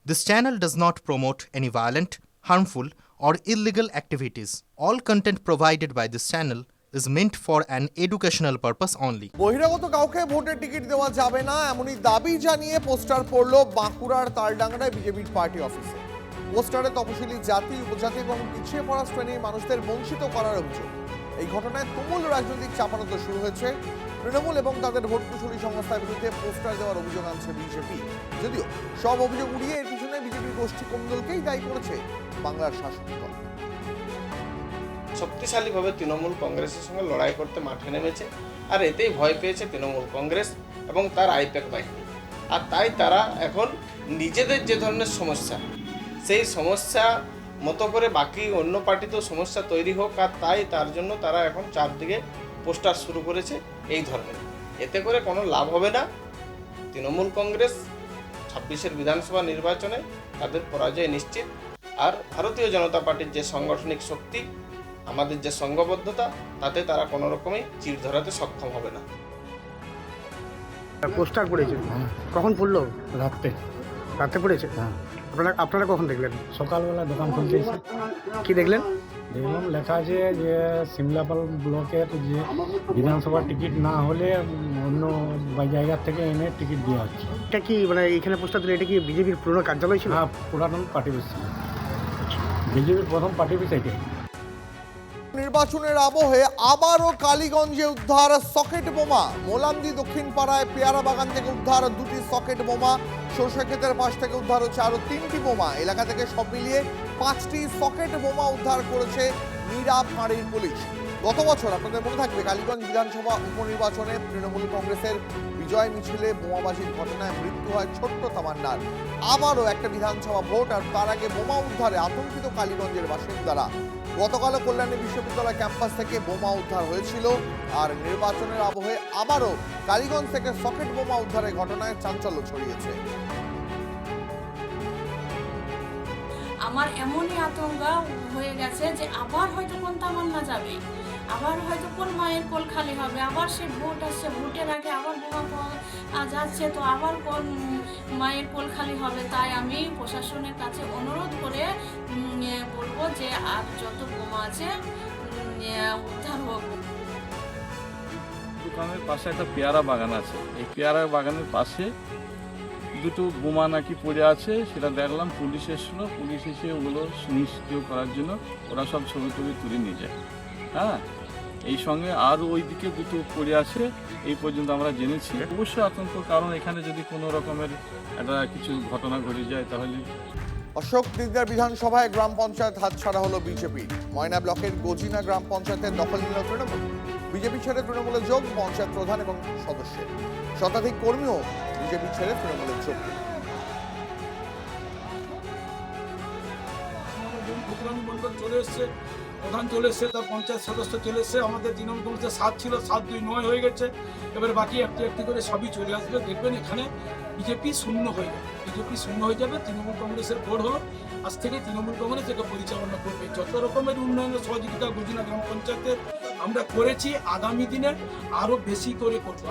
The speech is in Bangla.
This channel does not promote any violent, harmful, or illegal activities. All content provided by this channel is meant for an educational purpose only. বহিরাগত কাউকে ভোটের টিকিট দেওয়া যাবে না এমনই দাবি জানিয়ে পোস্টার পড়ল বাঁকুড়ার তালডাংরায় বিজেপির পার্টি অফিসে। পোস্টারে তপশিলি জাতি, উপজাতি এবং পিছিয়ে পড়া শ্রেণীর মানুষদের বঞ্চিত করার অভিযোগ। এই ঘটনায় তুমুল রাজনৈতিক চাপানোতর শুরু হয়েছে। তৃণমূল এবং তাদের ভোট কুশলী সংস্থার বিরুদ্ধে পোস্টার দেওয়ার অভিযোগ আনছে বিজেপি। যদিও সব অভিযোগ উড়িয়ে এর পিছনে বিজেপির গোষ্ঠী কুমদলকেই দায়ী করেছে বাংলার শাসক দল। শক্তিশালীভাবে তৃণমূল কংগ্রেসের সঙ্গে লড়াই করতে মাঠে নেমেছে, আর এতেই ভয় পেয়েছে তৃণমূল কংগ্রেস এবং তার আইপ্যাক বাহিনী। আর তাই তারা এখন নিজেদের যে ধরনের সমস্যা, সেই সমস্যা মতো করে বাকি অন্য পার্টিতেও সমস্যা তৈরি হোক, আর তাই তার জন্য তারা এখন চারদিকে পোস্টার শুরু করেছে এই ধরনের। এতে করে কোনো লাভ হবে না। তৃণমূল কংগ্রেস 26-এর বিধানসভা নির্বাচনে তাদের পরাজয় নিশ্চিত। আর ভারতীয় জনতা পার্টির যে সাংগঠনিক শক্তি, আমাদের যে সংঘবদ্ধতা, তাতে তারা কোনো রকমই চিড় ধরাতে সক্ষম হবে না। পোস্টার পড়েছে, কখন পড়লো? রাতে পড়েছে। হ্যাঁ, আপনারা কখন দেখলেন? সকালবেলা দোকান খুলতে এসে কি দেখলেন? দেখলাম লেখা আছে যে সিমলাপাল ব্লকের যে বিধানসভার টিকিট না হলে অন্য জায়গা থেকে এনে টিকিট দেওয়া হচ্ছে। এটা কি মানে এখানে পোস্টার দিলে এটা কি বিজেপির পুরনো কার্যালয় ছিল? হ্যাঁ, পুরাতন পার্টি অফিস ছিল, বিজেপির প্রথম পার্টি অফিস এটি। নির্বাচনের আবহে আবারও কালীগঞ্জে উদ্ধার সকেট বোমা। মোলান্দি দক্ষিণ পাড়ায় পেয়ারা বাগান থেকে উদ্ধার 2টি সকেট বোমা। সরষে ক্ষেতের পাশ থেকে উদ্ধার হচ্ছে আরো 3টি বোমা। এলাকা থেকে সব মিলিয়ে 5টি সকেট বোমা উদ্ধার করেছে মীরা ফাঁড়ির পুলিশ। গত বছর আপনাদের মনে থাকবে কালীগঞ্জ বিধানসভা উপনির্বাচনে তৃণমূল কংগ্রেসের বিজয় মিছিলে বোমাবাজির ঘটনায় মৃত্যু হয় ছোট্ট তামান্নার। আবারও একটা বিধানসভা ভোট, আর তার আগে বোমা উদ্ধারে আতঙ্কিত কালীগঞ্জের বাসিন্দারা। গতকাল কল্যাণী বিশ্ববিদ্যালয় ক্যাম্পাস থেকে বোমা উদ্ধার হয়েছিল, আর নির্বাচনের আবহে আবারও কালীগঞ্জ থেকে সকেট বোমা উদ্ধারের ঘটনায় চাঞ্চল্য ছড়িয়েছে। আমার এমনই আতঙ্ক হয়ে গেছে যে আবার হয়তো কোন তামান্না যাবে, আবার হয়তো কোন মায়ের কোল খালি হবে, আবার সে ভোট আসছে, ভোটের আগে আবার বোমা যাচ্ছে, তো আবার কোন মায়ের কোল খালি হবে। তাই আমি প্রশাসনের কাছে অনুরোধ করে বলবো যে আর যত বোমা আছে উদ্ধার হোক। দোকানের পাশে একটা পেয়ারা বাগান আছে, এই পেয়ারা বাগানের পাশে দুটো বোমা নাকি পড়ে আছে, সেটা দেখলাম। পুলিশ এসেছিলো, পুলিশ এসে ওগুলো নিষ্ক্রিয় করার জন্য ওরা সব ছবি তুলে নিয়ে যায়। হ্যাঁ, এই সঙ্গে আর ওইদিকে দুটো পড়ে আছে, এই পর্যন্ত আমরা জেনেছি। অবশ্যই আতঙ্ক, কারণ এখানে যদি কোনো রকমের একটা কিছু ঘটনা ঘটে যায় তাহলে। অশোক দিকদার বিধানসভায় গ্রাম পঞ্চায়েত হাতছাড়া হলো বিজেপি। ময়না ব্লকের গজিনা গ্রাম পঞ্চায়েতের দখল নিল তৃণমূল। বিজেপি ছেড়ে তৃণমূলের যোগ পঞ্চায়েত প্রধান এবং সদস্যের। শতাধিক কর্মীও বিজেপি ছেড়ে তৃণমূলের যোগ। চলে এসছে, প্রধান চলে এসছে, তার পঞ্চায়েত সদস্য চলে এসছে। আমাদের তৃণমূল কংগ্রেসের 7 ছিল, 7, 2, 9 হয়ে গেছে। এবার বাকি একটি একটি করে সবই চলে আসবে। দেখবেন এখানে বিজেপি শূন্য হয়ে যাবে, বিজেপি শূন্য হয়ে যাবে। তৃণমূল কংগ্রেসের ভোট হলো, আজ থেকে তৃণমূল কংগ্রেস একে পরিচালনা করবে। যত রকমের উন্নয়নের সহযোগিতা গজিনা গ্রাম পঞ্চায়েতে আমরা করেছি, আগামী দিনে আরও বেশি করে করব।